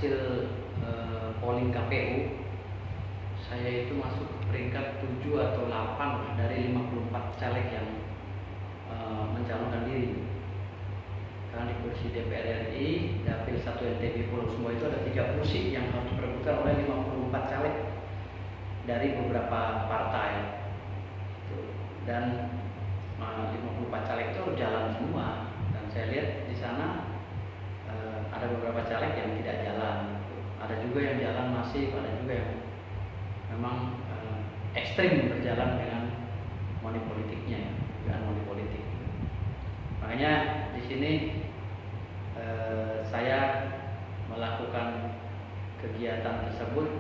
hasil polling KPU, saya itu masuk ke peringkat 7 atau 8 dari 54 caleg yang mencalonkan diri. Karena di kursi DPR RI, Dapil 1 NTB Pulau Sumba itu ada 3 kursi yang harus diperebutkan oleh 54 caleg dari beberapa partai. Dan 54 caleg itu jalan semua. Dan saya lihat di sana ada beberapa caleg yang tidak jalan. Ada juga yang jalan masif, ada juga yang memang ekstrim berjalan dengan money politiknya, dengan money politik. Makanya di sini saya melakukan kegiatan tersebut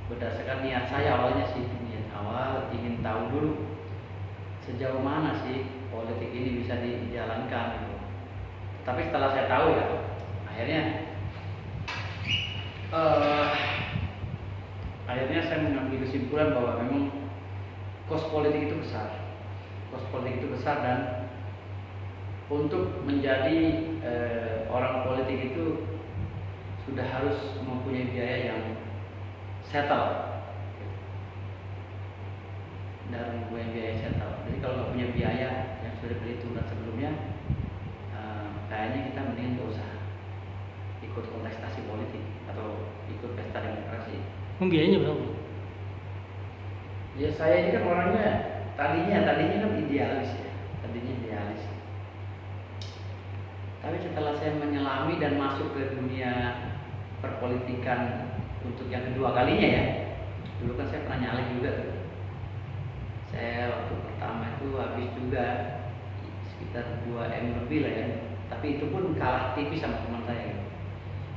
berdasarkan niat saya awalnya sih, niat awal ingin tahu dulu sejauh mana sih politik ini bisa dijalankan. Tapi setelah saya tahu ya, akhirnya saya mengambil kesimpulan bahwa memang kos politik itu besar, dan untuk menjadi orang politik itu sudah harus mempunyai biaya yang settle, dan mempunyai biaya settle. Jadi kalau nggak punya biaya yang sudah diperhitungkan sebelumnya, kayaknya kita mending nggak usah ikut kontestasi politik atau ikut pesta demokrasi. Biayanya berapa? Ya saya ini kan orangnya tadinya kan idealis ya, Tapi setelah saya menyelami dan masuk ke dunia perpolitikan untuk yang kedua kalinya ya, dulu kan saya pernah nyalek juga tuh. Saya waktu pertama itu habis juga sekitar 2M lebih lah ya, tapi itu pun kalah tipis sama teman saya gitu.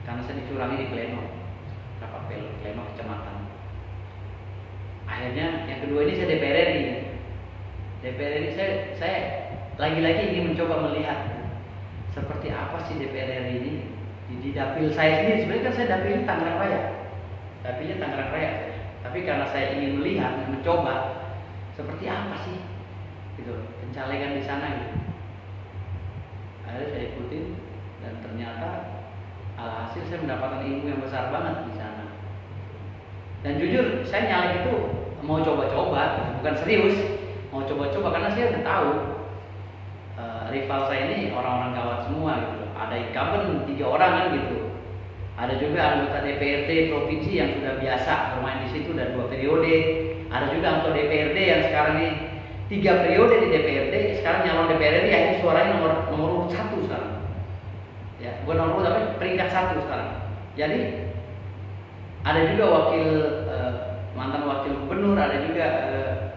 Karena saya dicurangi di pleno, rapat pleno kecamatan. Akhirnya yang kedua ini saya DPR RI. Saya lagi-lagi ingin mencoba melihat seperti apa sih DPR RI ini di dapil saya sendiri. Sebenarnya kan saya dapilnya Tangerang Raya, tapi karena saya ingin melihat dan mencoba seperti apa sih gitu pencalegan di sana gitu. Akhirnya saya ikutin dan ternyata alhasil saya mendapatkan ilmu yang besar banget di sana. Dan jujur saya nyalek itu mau coba-coba, bukan serius, mau coba-coba karena saya udah tahu rival saya ini orang-orang gawat semua gitu. Ada incumbent 3 orang kan gitu. Ada juga anggota DPRD provinsi yang sudah biasa bermain di situ dan 2 periode. Ada juga anggota DPRD yang sekarang ini 3 periode di DPRD, sekarang nyalon DPRD akhirnya suaranya nomor 1 sekarang. Ya, bukan nomor 1 tapi peringkat 1 sekarang. Jadi ada juga mantan wakil gubernur, ada juga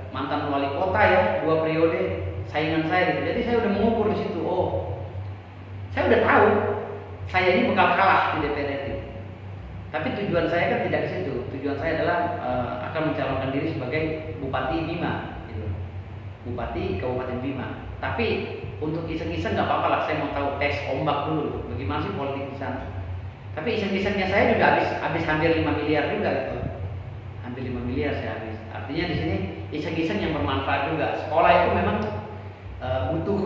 mantan wali kota ya, 2 periode saingan saya gitu. Jadi saya udah mengukur di situ. Oh, saya udah tahu saya ini bakal kalah di DPR RI. Tapi tujuan saya kan tidak ke situ. Tujuan saya adalah akan mencalonkan diri sebagai Bupati Bima, gitu. Bupati Kabupaten Bima. Tapi untuk iseng-iseng nggak apa-apa lah. Saya mau tahu tes ombak dulu. Bagaimana sih politik di sana? Tapi iseng-isengnya saya juga habis hampir 5 miliar juga gitu. Hampir 5 miliar saya habis. Artinya di sini iseng-iseng yang bermanfaat juga. Sekolah itu memang butuh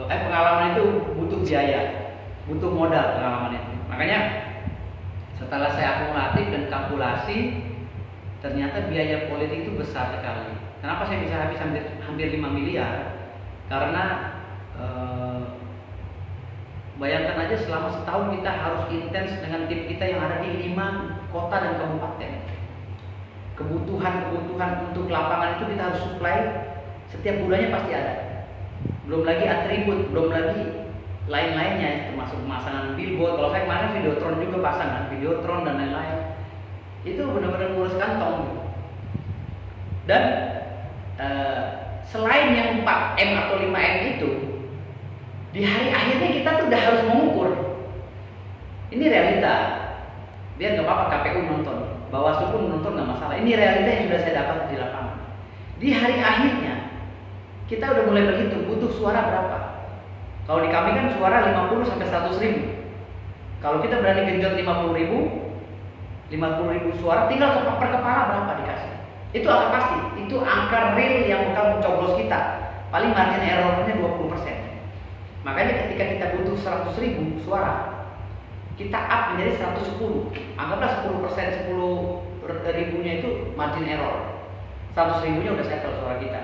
pengalaman itu butuh biaya, butuh modal pengalaman itu. Makanya setelah saya akumulatif dan kalkulasi, ternyata biaya politik itu besar sekali. Kenapa saya bisa habis hampir 5 miliar? Karena bayangkan aja selama setahun kita harus intens dengan tim kita yang ada di 5 kota dan kabupaten. Kebutuhan untuk lapangan itu kita harus supply setiap bulannya pasti ada. Belum lagi atribut, belum lagi lain-lainnya termasuk pemasangan billboard. Kalau saya kemarin videotron juga pasangan, videotron dan lain-lain. Itu benar-benar ngurus kantong. Dan selain yang 4M atau 5M itu, di hari akhirnya kita tuh udah harus mengukur. Ini realita. Biar nggak apa-apa KPU nonton, Bawaslu pun nonton nggak masalah. Ini realita yang sudah saya dapat di lapangan. Di hari akhirnya kita udah mulai berhitung butuh suara berapa. Kalau di kami kan suara 50 sampai 100 ribu. Kalau kita berani genjot 50 ribu suara, tinggal per kepala berapa dikasih. Itu angka pasti, itu angka real yang bakal mencoblos kita. Paling margin errornya 20%. Makanya ketika kita butuh 100 ribu suara, kita up menjadi 110. Anggaplah 10%, 10 ribunya itu margin error. 100 ribunya udah settle suara kita.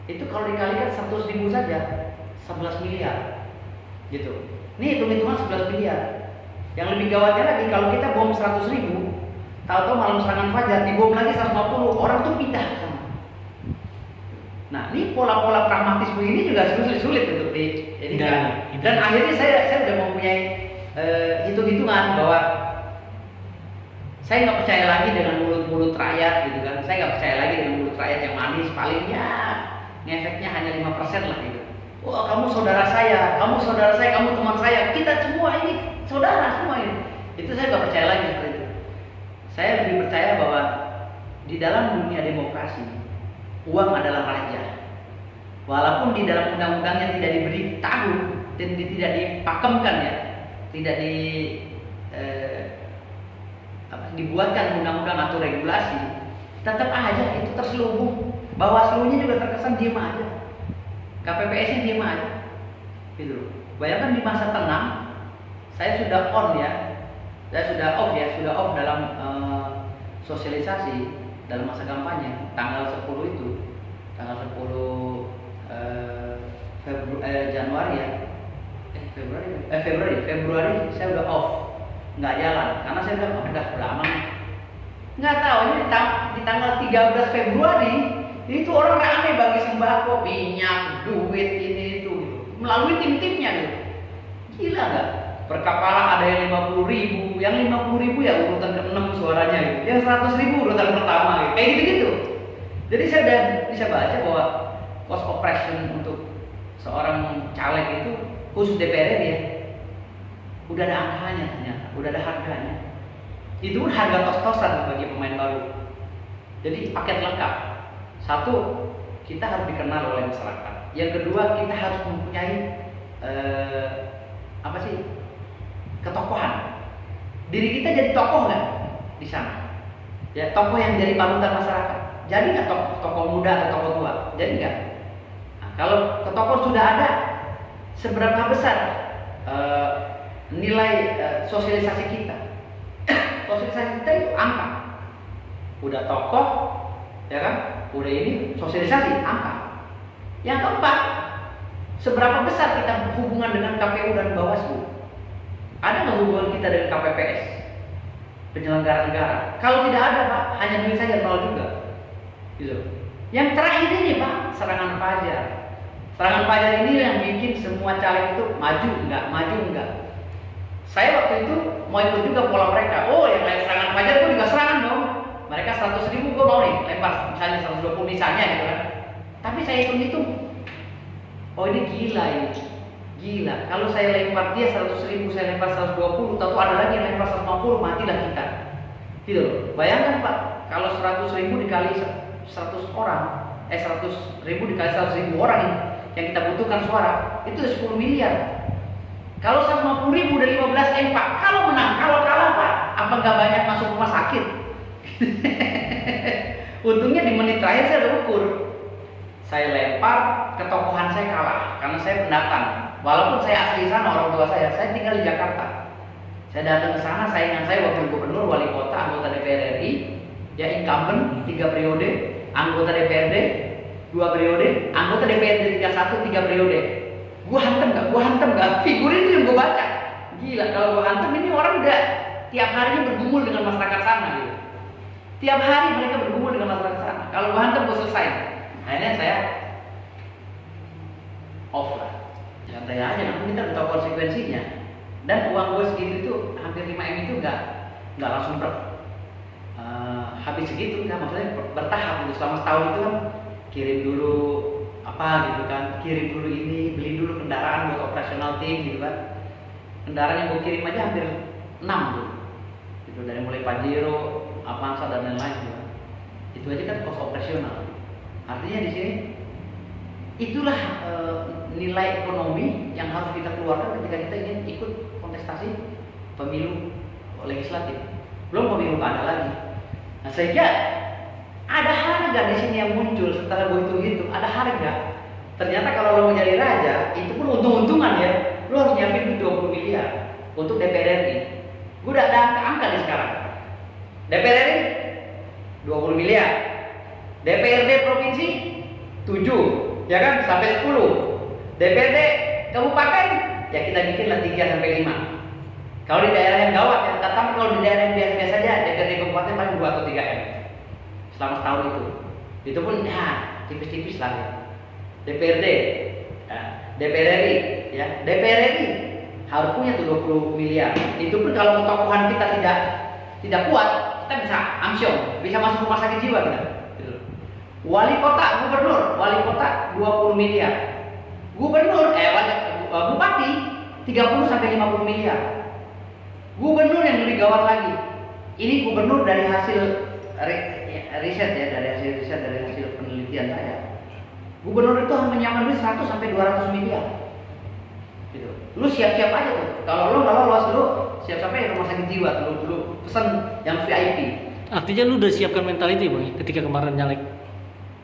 Itu kalau dikalikan 100 ribu saja 11 miliar gitu. Ini hitung-hitungan 11 miliar. Yang lebih gawatnya lagi kalau kita bom 100 ribu, tahu-tahu malam serangan fajar dibom lagi 150, orang tuh pindah ke sana. Nah, ini pola-pola pragmatis begini juga sulit untuk dijadikan. Dan akhirnya saya udah mempunyai hitung-hitungan bahwa saya nggak percaya lagi dengan mulut-mulut rakyat gitu kan. Saya nggak percaya lagi dengan mulut rakyat yang manis, palingnya ngefeknya hanya 5% lah gitu. Wah, kamu saudara saya, kamu teman saya, kita semua ini saudara semua ini. Itu saya nggak percaya lagi seperti itu. Saya lebih percaya bahwa di dalam dunia demokrasi uang adalah raja. Walaupun di dalam undang-undangnya tidak diberitahu dan tidak dipakemkan ya, tidak dibuatkan undang-undang atau regulasi, tetap aja itu terselubung. Bawaslu-nya juga terkesan diem aja, KPPS-nya diem aja, gitu. Bayangkan di masa tenang, saya sudah on ya, saya sudah off dalam sosialisasi dalam masa kampanye tanggal 10 itu, tanggal 10 Januari ya, Februari saya udah off, nggak jalan karena saya udah aman. Nggak tahu ini di tanggal 13 Februari itu orang rame bagi sembako, minyak, duit ini itu gitu. Melalui tim-timnya gitu. Gila nggak? Per kepala ada yang 50 ribu, yang 50 ribu ya urutan ke-6 suaranya gitu. Yang 100 ribu urutan pertama gitu. Kayak gitu-gitu. Jadi saya udah bisa baca bahwa cost operation untuk seorang caleg itu khusus DPR ya, udah ada angkanya ternyata, udah ada harganya. Itu pun harga tos-tosan bagi pemain baru. Jadi paket lengkap. Satu, kita harus dikenal oleh masyarakat. Yang kedua, kita harus mempunyai ketokohan. Diri kita jadi tokoh nggak di sana? Ya, tokoh yang jadi panutan masyarakat. Jadi nggak tokoh muda atau tokoh tua? Jadi nggak. Nah, kalau ketokohan sudah ada, seberapa besar nilai sosialisasi kita? Sosialisasi kita itu angka. Udah tokoh, ya kan? Udah ini sosialisasi angka. Yang keempat, seberapa besar kita hubungan dengan KPU dan Bawaslu? Ada nggak hubungan kita dengan KPPS, penyelenggara negara? Kalau tidak ada, Pak, hanya duit saja, nol juga. Gitu. Yang terakhir ini, Pak, serangan fajar. Serangan fajar ini yang bikin semua caleg itu maju enggak. Saya waktu itu mau ikut juga pola mereka. Oh, yang lain serangan fajar, gue juga serangan dong. Mereka 100 ribu, gue mau nih lempar, misalnya 120 misalnya gitu kan. Tapi saya hitung-hitung, oh ini gila ini. Gila, kalau saya lempar dia 100 ribu, saya lempar 120, tentu ada lagi yang lempar 150, matilah kita. Gitu loh. Bayangkan Pak, kalau 100 ribu dikali 100 orang, 100 ribu dikali 100 ribu orang yang kita butuhkan suara, itu 10 miliar. Kalau 150 ribu udah 15 M Pak, kalau menang, kalau kalah Pak, apa nggak banyak masuk rumah sakit? Untungnya di menit terakhir saya udah ukur. Saya lempar, ketokohan saya kalah karena saya pendatang. Walaupun saya asli sana, orang tua saya tinggal di Jakarta. Saya datang ke sana, saingan saya wakil gubernur, wali kota, anggota DPR RI, ya incumbent 3 periode, anggota DPRD 2 periode, anggota DPRD 3 periode. Gua hantem nggak? Figur ini yang gua baca. Gila, kalau gua hantem ini orang udah tiap harinya bergumul dengan masyarakat sana gitu. Tiap hari mereka bergumul dengan masyarakat sana. Kalau gua hantem gua selesai. Akhirnya saya off lah. Santai aja, nanti kita udah tahu konsekuensinya. Dan uang gue segitu itu hampir 5 M itu nggak langsung habis segitu, kan maksudnya bertahap gitu. Selama setahun itu kan kirim dulu apa gitu kan, kirim dulu ini, beli dulu kendaraan buat operasional tim gitu kan. Kendaraan yang gue kirim aja hampir 6 tuh. Gitu, dari mulai Pajero, Avanza dan lain-lain gitu kan. Itu aja kan cost operasional. Artinya di sini itulah nilai ekonomi yang harus kita keluarkan ketika kita ingin ikut kontestasi pemilu legislatif. Belum pemilu kada lagi. Nah, sehingga ada harga di sini yang muncul setelah gue hitung-hitung, ada harga. Ternyata kalau lo mau jadi raja, itu pun untung-untungan ya. Lo harus nyiapin 20 miliar untuk DPR RI. Gue udah ada angka nih sekarang. DPR RI 20 miliar. DPRD provinsi 7, ya kan, sampai 10. DPRD kabupaten ya kita bikinlah 3 sampai 5. Kalau di daerah yang gawat ya, tapi kalau di daerah yang biasa-biasa aja, DPRD kabupaten paling 2 atau 3 M selama setahun itu. Itu pun ya tipis-tipis lah ya. DPRD, ya, DPR RI, ya DPR RI harus punya tuh 20 miliar. Itu pun kalau ketokohan kita tidak kuat, kita bisa amsyong, bisa masuk rumah sakit jiwa kita. Wali kota, wali kota 20 miliar. Bupati 30 sampai 50 miliar. Gubernur yang lebih gawat lagi. Ini gubernur dari hasil riset ya, dari hasil penelitian saya. Gubernur itu menyiapkan duit 100 sampai 200 miliar. Gitu. Lu siap-siap aja tuh. Kalau lu nggak lolos, lu siap-siap aja rumah sakit jiwa. Lu pesan yang VIP. Artinya lu udah siapkan mentality bang, ketika kemarin nyalek?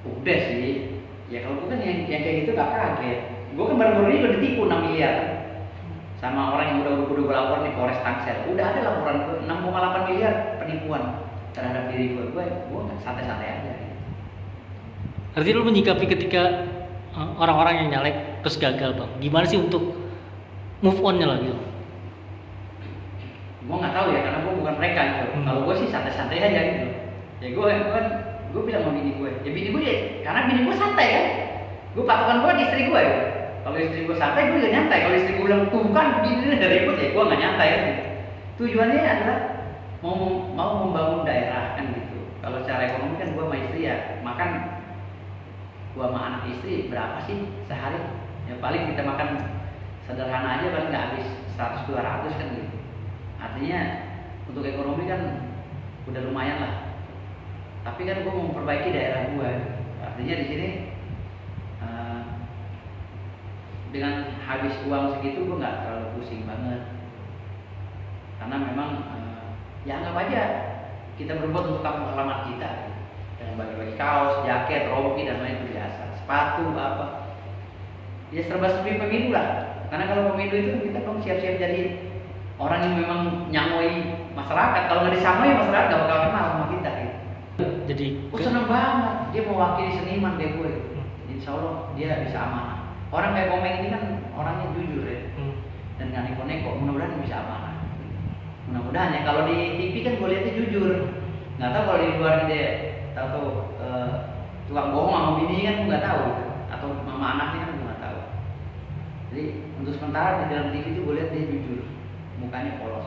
Udah sih. Ya kalau gue kan yang kayak gitu gak kaget. Gue kan baru-baru ini udah ditipu 6 miliar. Sama orang yang udah lapor nih Polres Tangsel. Udah ada laporan gue 6,8 miliar penipuan terhadap diri gue. Gue santai-santai aja. Artinya lu menyikapi ketika orang-orang yang nyalek terus gagal bang, gimana sih untuk move on-nya lah gitu? Gue nggak tahu ya, karena gue bukan mereka gitu. Kalau gue sih santai-santai aja gitu. Ya gue bilang sama bini gue, ya bini gue ya, karena bini gue santai kan. Gue patokan gue di istri gue ya. Kalau istri gue santai, gue juga nyantai. Kalau istri gue bilang tuh kan bini udah ribut ya, gue nggak nyantai kan. Gitu. Tujuannya adalah mau membangun daerah kan gitu. Kalau secara ekonomi kan gue sama istri ya makan. Gua sama anak istri berapa sih sehari? Ya paling kita makan sederhana aja paling nggak habis 100-200 kan gitu. Artinya untuk ekonomi kan udah lumayan lah. Tapi kan gua mau memperbaiki daerah gua. Artinya di sini dengan habis uang segitu gua nggak terlalu pusing banget. Karena memang ya anggap aja kita berbuat untuk kampung halaman kita. Dengan bagi-bagi kaos, jaket, rompi dan lain itu biasa, sepatu apa, ya serba-serbi pemilu lah. Karena kalau pemilu itu kita dong siap-siap jadi orang yang memang nyamoi masyarakat. Kalau nggak disamoi masyarakat nggak bakal kenal sama kita. Gitu. Jadi, seneng banget dia mewakili seniman kayak gue. Insya Allah dia bisa amanah. Orang kayak Komeng ini kan orangnya jujur ya, dan nggak neko-neko. Mudah-mudahan bisa amanah. Mudah-mudahan ya. Kalau di TV kan gue lihatnya jujur. Nggak tahu kalau di luar dia atau tukang bohong sama bini kan gue nggak tahu, atau mama anaknya kan gue nggak tahu. Jadi untuk sementara di dalam TV itu gue lihat dia jujur, mukanya polos.